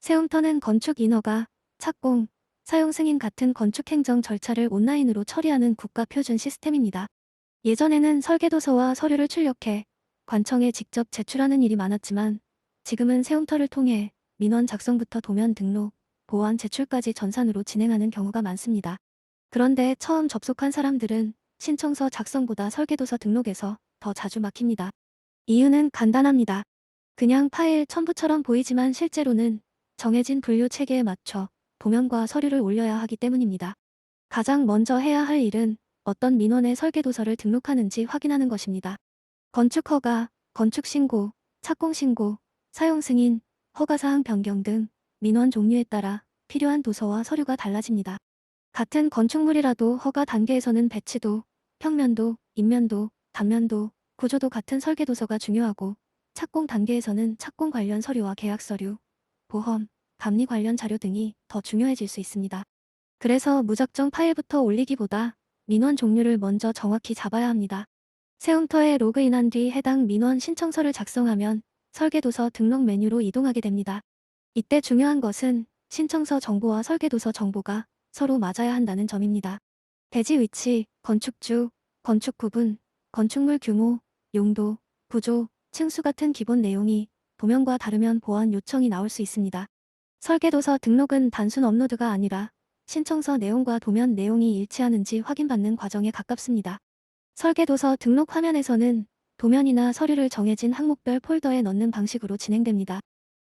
세움터는 건축 인허가, 착공, 사용 승인 같은 건축 행정 절차를 온라인으로 처리하는 국가 표준 시스템입니다. 예전에는 설계도서와 서류를 출력해 관청에 직접 제출하는 일이 많았지만 지금은 세움터를 통해 민원 작성부터 도면 등록, 보완 제출까지 전산으로 진행하는 경우가 많습니다. 그런데 처음 접속한 사람들은 신청서 작성보다 설계도서 등록에서 더 자주 막힙니다. 이유는 간단합니다. 그냥 파일 첨부처럼 보이지만 실제로는 정해진 분류 체계에 맞춰 도면과 서류를 올려야 하기 때문입니다. 가장 먼저 해야 할 일은 어떤 민원의 설계도서를 등록하는지 확인하는 것입니다. 건축허가, 건축신고, 착공신고, 사용승인, 허가사항 변경 등 민원 종류에 따라 필요한 도서와 서류가 달라집니다. 같은 건축물이라도 허가 단계에서는 배치도, 평면도, 인면도, 단면도, 구조도 같은 설계도서가 중요하고 착공 단계에서는 착공 관련 서류와 계약 서류, 보험, 감리 관련 자료 등이 더 중요해질 수 있습니다. 그래서 무작정 파일부터 올리기보다 민원 종류를 먼저 정확히 잡아야 합니다. 세움터에 로그인한 뒤 해당 민원 신청서를 작성하면 설계도서 등록 메뉴로 이동하게 됩니다. 이때 중요한 것은 신청서 정보와 설계도서 정보가 서로 맞아야 한다는 점입니다. 대지 위치, 건축주, 건축 구분, 건축물 규모, 용도, 구조, 층수 같은 기본 내용이 도면과 다르면 보완 요청이 나올 수 있습니다. 설계도서 등록은 단순 업로드가 아니라 신청서 내용과 도면 내용이 일치하는지 확인받는 과정에 가깝습니다. 설계도서 등록 화면에서는 도면이나 서류를 정해진 항목별 폴더에 넣는 방식으로 진행됩니다.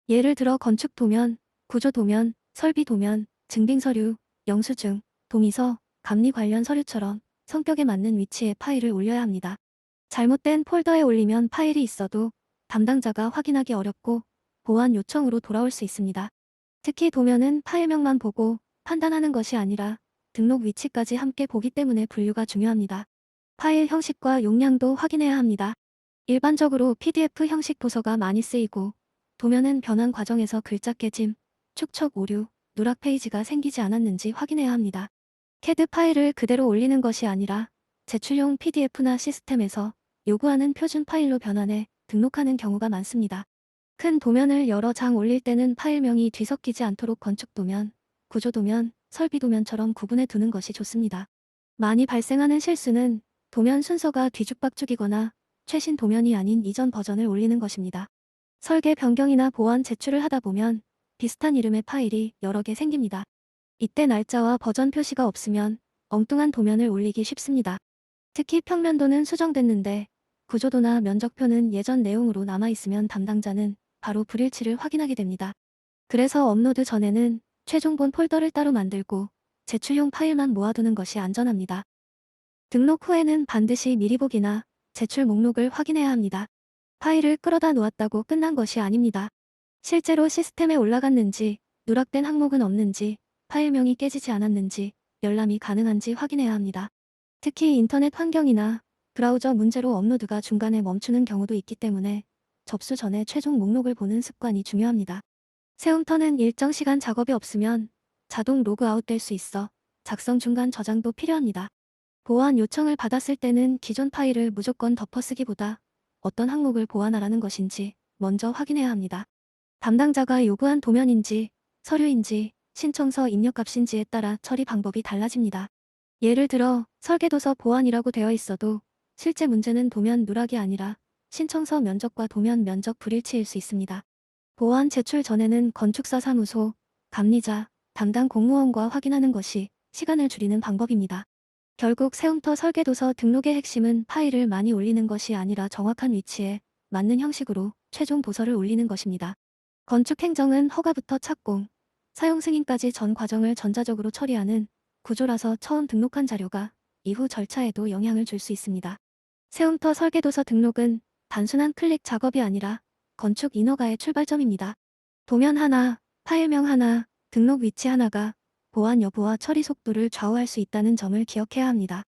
예를 들어 건축 도면, 구조 도면, 설비 도면, 증빙 서류, 영수증, 동의서, 감리 관련 서류처럼 성격에 맞는 위치에 파일을 올려야 합니다. 잘못된 폴더에 올리면 파일이 있어도 담당자가 확인하기 어렵고 보완 요청으로 돌아올 수 있습니다. 특히 도면은 파일명만 보고 판단하는 것이 아니라 등록 위치까지 함께 보기 때문에 분류가 중요합니다. 파일 형식과 용량도 확인해야 합니다. 일반적으로 PDF 형식 도서가 많이 쓰이고 도면은 변환 과정에서 글자 깨짐, 축척 오류, 누락 페이지가 생기지 않았는지 확인해야 합니다. CAD 파일을 그대로 올리는 것이 아니라 제출용 PDF나 시스템에서 요구하는 표준 파일로 변환해 등록하는 경우가 많습니다. 큰 도면을 여러 장 올릴 때는 파일명이 뒤섞이지 않도록 건축도면, 구조도면, 설비도면처럼 구분해 두는 것이 좋습니다. 많이 발생하는 실수는 도면 순서가 뒤죽박죽이거나 최신 도면이 아닌 이전 버전을 올리는 것입니다. 설계 변경이나 보완 제출을 하다 보면 비슷한 이름의 파일이 여러 개 생깁니다. 이때 날짜와 버전 표시가 없으면 엉뚱한 도면을 올리기 쉽습니다. 특히 평면도는 수정됐는데 구조도나 면적표는 예전 내용으로 남아있으면 담당자는 바로 불일치를 확인하게 됩니다. 그래서 업로드 전에는 최종본 폴더를 따로 만들고 제출용 파일만 모아두는 것이 안전합니다. 등록 후에는 반드시 미리 보기나 제출 목록을 확인해야 합니다. 파일을 끌어다 놓았다고 끝난 것이 아닙니다. 실제로 시스템에 올라갔는지, 누락된 항목은 없는지, 파일명이 깨지지 않았는지, 열람이 가능한지 확인해야 합니다. 특히 인터넷 환경이나 브라우저 문제로 업로드가 중간에 멈추는 경우도 있기 때문에 접수 전에 최종 목록을 보는 습관이 중요합니다. 세움터는 일정 시간 작업이 없으면 자동 로그아웃 될 수 있어 작성 중간 저장도 필요합니다. 보완 요청을 받았을 때는 기존 파일을 무조건 덮어쓰기보다 어떤 항목을 보완하라는 것인지 먼저 확인해야 합니다. 담당자가 요구한 도면인지, 서류인지, 신청서 입력값인지에 따라 처리 방법이 달라집니다. 예를 들어 설계도서 보완이라고 되어 있어도 실제 문제는 도면 누락이 아니라 신청서 면적과 도면 면적 불일치일 수 있습니다. 보완 제출 전에는 건축사 사무소, 감리자, 담당 공무원과 확인하는 것이 시간을 줄이는 방법입니다. 결국 세움터 설계도서 등록의 핵심은 파일을 많이 올리는 것이 아니라 정확한 위치에 맞는 형식으로 최종 도서를 올리는 것입니다. 건축행정은 허가부터 착공, 사용 승인까지 전 과정을 전자적으로 처리하는 구조라서 처음 등록한 자료가 이후 절차에도 영향을 줄 수 있습니다. 세움터 설계도서 등록은 단순한 클릭 작업이 아니라 건축 인허가의 출발점입니다. 도면 하나, 파일명 하나, 등록 위치 하나가 보안 여부와 처리 속도를 좌우할 수 있다는 점을 기억해야 합니다.